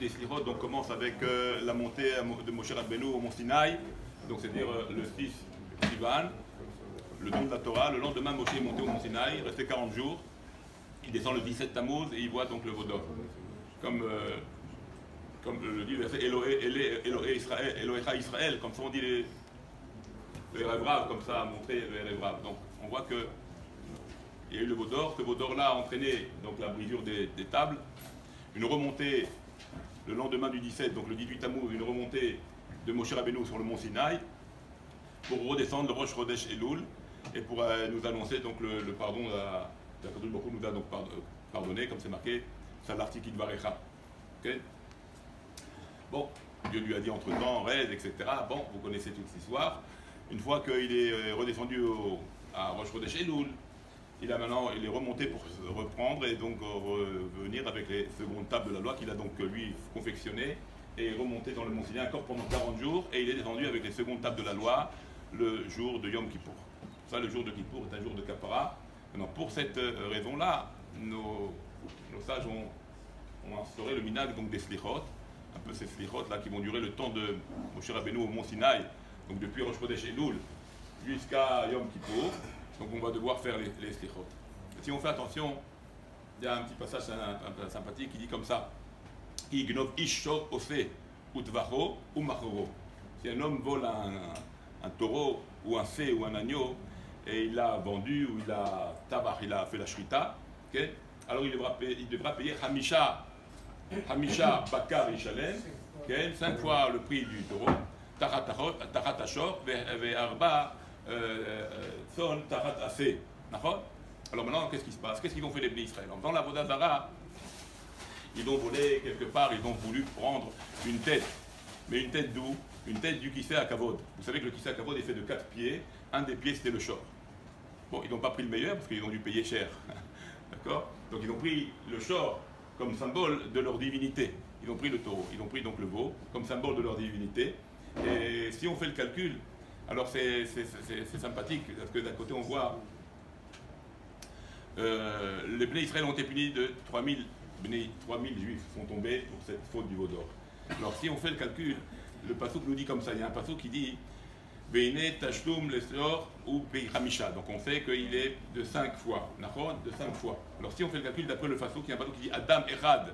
des Slichot donc, commence avec la montée de Moshe Rabbeinu au mont Sinaï, donc c'est-à-dire le 6 Sivan, le don de la Torah. Le lendemain, Moshe est monté au mont Sinaï, il restait 40 jours. Il descend le 17 Tammuz et il voit donc le Vaudor. Comme le dit le verset Eloé Israël, Eloécha Israël, comme ça on dit les Révraves, comme ça a montré les Révraves. Donc on voit que il y a eu le Vaudor. Ce Vaudor-là a entraîné donc, la brisure des tables, une remontée le lendemain du 17, donc le 18 Tammuz, une remontée de Moshe Rabbeinu sur le mont Sinaï pour redescendre le Rosh Chodesh Elul et pour nous annoncer donc, le pardon. Kadosh Baruch Hu nous a donc pardonné, comme c'est marqué, Salarti Kidvarecha. Okay. Bon, Dieu lui a dit entre-temps, reste, etc. Bon, vous connaissez toute cette histoire. Une fois qu'il est redescendu à Rosh Chodesh Elul, il est remonté pour se reprendre et donc revenir avec les secondes tables de la loi qu'il a donc lui confectionnées et remonté dans le mont Sinaï encore pendant 40 jours et il est descendu avec les secondes tables de la loi le jour de Yom Kippour. Ça, le jour de Kippour est un jour de Kapara. Maintenant, pour cette raison-là, nos sages ont instauré le minhag donc des Slichot, un peu ces Slichot-là qui vont durer le temps de Moshe Rabbeinu au mont Sinaï, donc depuis Rosh Chodesh Elul jusqu'à Yom Kippour. Donc on va devoir faire les Slichot. Si on fait attention, il y a un petit passage un peu sympathique qui dit comme ça: Ignov isho ose utvacho ou machoro. Si un homme vole un taureau ou un fée ou un agneau et il l'a vendu ou il a fait la shrita, okay, alors il devra payer Hamisha Bakar Ishalem, okay, 5 fois le prix du taureau, Tachat Ashor, ve Arba Son Tachat Aseh. Alors maintenant, qu'est-ce qui se passe? Qu'est-ce qu'ils ont fait les Bnei Israël? Dans la Avodat Zara, ils ont volé quelque part, ils ont voulu prendre une tête. Mais une tête d'où? Une tête du Kisei HaKavod. Vous savez que le Kisei HaKavod est fait de 4 pieds. Un des pieds, c'était le shor. Bon, ils n'ont pas pris le meilleur parce qu'ils ont dû payer cher. D'accord? Donc ils ont pris le shor comme symbole de leur divinité. Ils ont pris le taureau. Ils ont pris donc le veau comme symbole de leur divinité. Et si on fait le calcul, alors c'est sympathique parce que d'un côté on voit les Bnei Israël ont été punis de 3000 juifs sont tombés pour cette faute du veau d'or. Alors si on fait le calcul, le passouk nous dit comme ça, il y a un passouk qui dit Veine tashlum lesor ou hamisha. Donc on sait qu'il est de 5 fois, de 5 fois. Alors si on fait le calcul d'après le passouk, il y a un passouk qui dit Adam Echad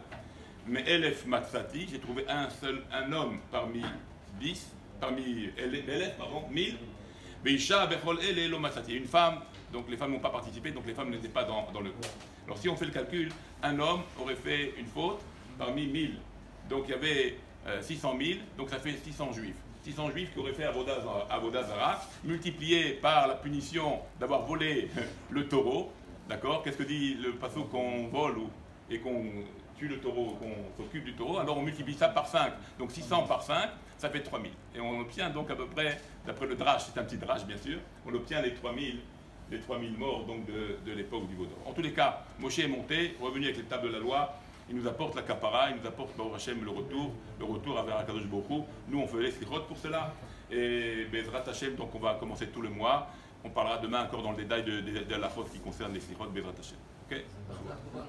mais Elef Matsati, j'ai trouvé un homme parmi 10, parmi Elef, pardon, 1000. Veisha Bechol Ele Lo Matsati. Une femme, donc les femmes n'ont pas participé, donc les femmes n'étaient pas dans le groupe. Alors si on fait le calcul, un homme aurait fait une faute parmi 1000. Donc il y avait 600 000, donc ça fait 600 juifs. 600 juifs qui auraient fait Avodah Zara, multiplié par la punition d'avoir volé le taureau. D'accord? Qu'est-ce que dit le passouk qu'on vole et qu'on tue le taureau, qu'on s'occupe du taureau? Alors on multiplie ça par 5. Donc 600 par 5, ça fait 3000. Et on obtient donc à peu près, d'après le drache, c'est un petit drache bien sûr, on obtient les 3000 morts donc de l'époque du Vaudor. En tous les cas, Moshe est monté, revenu avec les tables de la loi. Il nous apporte la kapara, il nous apporte Baruch Hashem le retour vers Kadosh Baruch Hu. Nous on fait les slichot pour cela. Et Bezrat Hashem, donc on va commencer tout le mois. On parlera demain encore dans le détail de la faute qui concerne les slichot Bezrat Hashem. Okay?